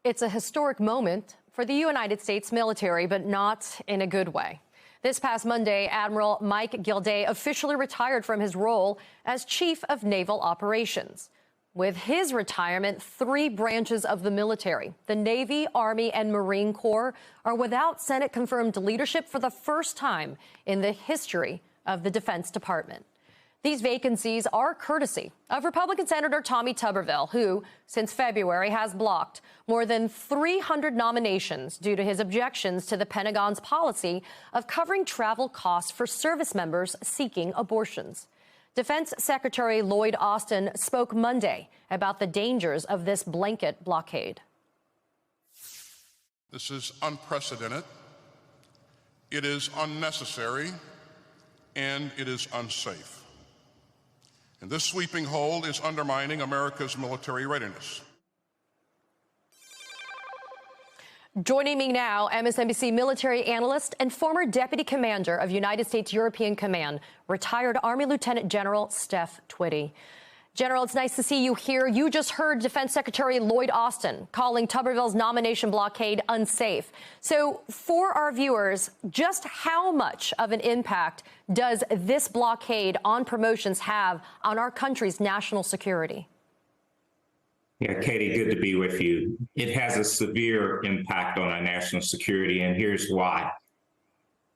It's a historic moment for the United States military, but not in a good way. This past Monday, Admiral Mike Gilday officially retired from his role as Chief of Naval Operations. With his retirement, 3 branches of the military, the Navy, Army, and Marine Corps, are without Senate-confirmed leadership for the first time in the history of the Defense Department. These vacancies are courtesy of Republican Senator Tommy Tuberville, who, since February, has blocked more than 300 nominations due to his objections to the Pentagon's policy of covering travel costs for service members seeking abortions. Defense Secretary Lloyd Austin spoke Monday about the dangers of this blanket blockade. This is unprecedented, it is unnecessary, and it is unsafe. And this sweeping hold is undermining America's military readiness. Joining me now, MSNBC military analyst and former deputy commander of United States European Command, retired Army Lieutenant General Steph Twitty. General, it's nice to see you here. You just heard Defense Secretary Lloyd Austin calling Tuberville's nomination blockade unsafe. So for our viewers, just how much of an impact does this blockade on promotions have on our country's national security? Yeah, Katie, good to be with you. It has a severe impact on our national security, and here's why.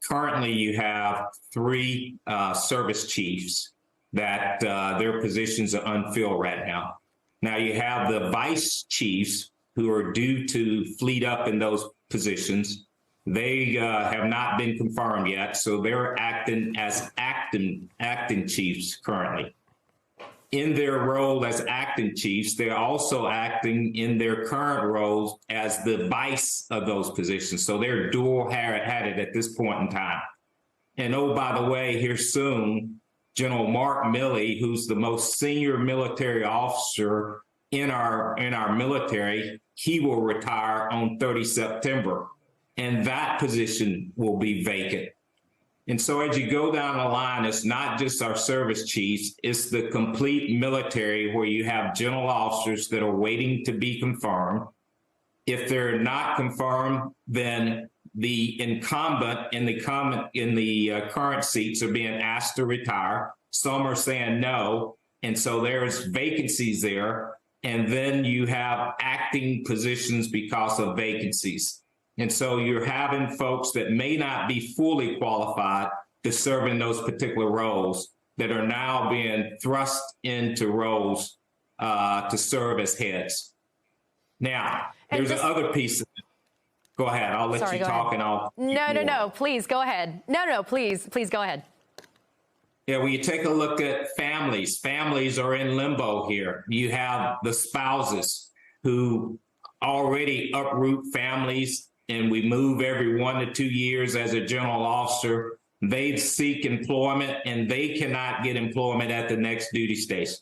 Currently, you have 3 service chiefs that their positions are unfilled right now. Now you have the vice chiefs who are due to fleet up in those positions. They have not been confirmed yet, so they're acting as acting chiefs currently. In their role as acting chiefs, they're also acting in their current roles as the vice of those positions. So they're dual-hatted at this point in time. And oh, by the way, here soon, General Mark Milley, who's the most senior military officer in our military, he will retire on 30 September, and that position will be vacant. And so as you go down the line, it's not just our service chiefs, it's the complete military where you have general officers that are waiting to be confirmed. If they're not confirmed, then the incumbent in the current seats are being asked to retire. Some are saying no, and so there's vacancies there. And then you have acting positions because of vacancies. And so you're having folks that may not be fully qualified to serve in those particular roles that are now being thrust into roles to serve as heads. Now, there's another piece of it. Go ahead. I'll let you talk and I'll... No. Please go ahead. No. Please go ahead. Yeah, when you take a look at families are in limbo here. You have the spouses who already uproot families, and we move every 1 to 2 years as a general officer. They seek employment, and they cannot get employment at the next duty station.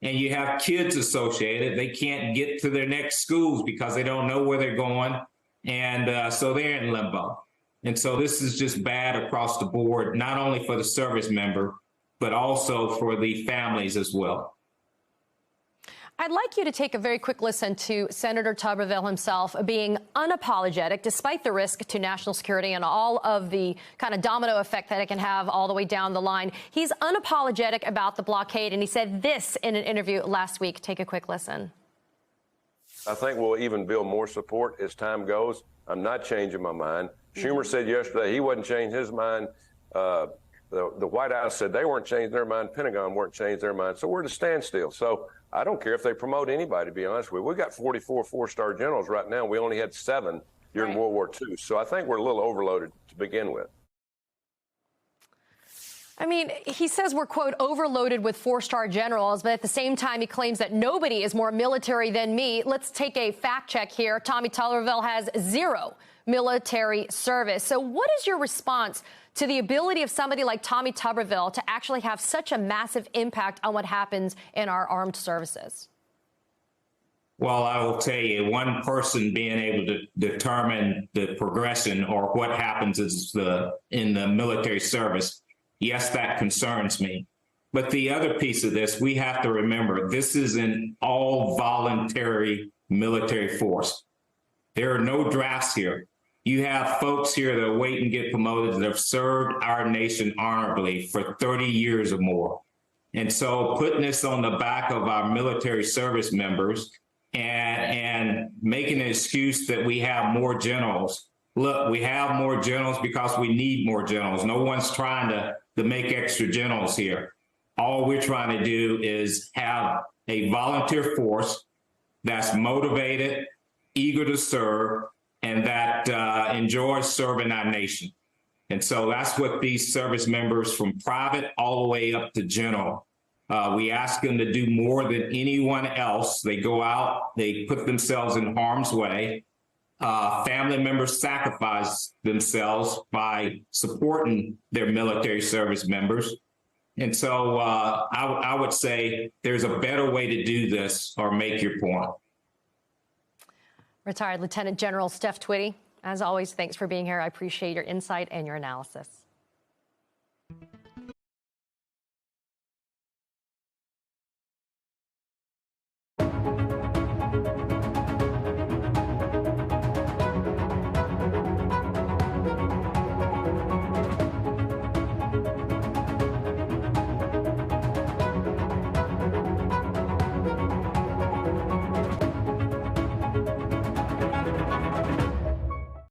And you have kids associated. They can't get to their next schools because they don't know where they're going. And so they're in limbo. And so this is just bad across the board, not only for the service member, but also for the families as well. I'd like you to take a very quick listen to Senator Tuberville himself being unapologetic, despite the risk to national security and all of the kind of domino effect that it can have all the way down the line. He's unapologetic about the blockade, and he said this in an interview last week. Take a quick listen. I think we'll even build more support as time goes. I'm not changing my mind. Schumer said yesterday he wasn't changing his mind. The White House said they weren't changing their mind. Pentagon weren't changing their mind. So we're at a standstill. So I don't care if they promote anybody, to be honest with you. We've got 44 4-star generals right now. We only had 7 during World War II. So I think we're a little overloaded to begin with. I mean, he says we're, quote, overloaded with 4-star generals, but at the same time, he claims that nobody is more military than me. Let's take a fact check here. Tommy Tuberville has 0 military service. So what is your response to the ability of somebody like Tommy Tuberville to actually have such a massive impact on what happens in our armed services? Well, I will tell you, one person being able to determine the progression or what happens in the military service, yes, that concerns me. But the other piece of this, we have to remember, this is an all voluntary military force. There are no drafts here. You have folks here that wait and get promoted that have served our nation honorably for 30 years or more. And so putting this on the back of our military service members and making an excuse that we have more generals. Look, we have more generals because we need more generals. No one's trying to make extra generals here. All we're trying to do is have a volunteer force that's motivated, eager to serve, and that enjoys serving our nation. And so that's what these service members from private all the way up to general, we ask them to do more than anyone else. They go out, they put themselves in harm's way. Family members sacrifice themselves by supporting their military service members. And so I would say there's a better way to do this or make your point. Retired Lieutenant General Steph Twitty, as always, thanks for being here. I appreciate your insight and your analysis.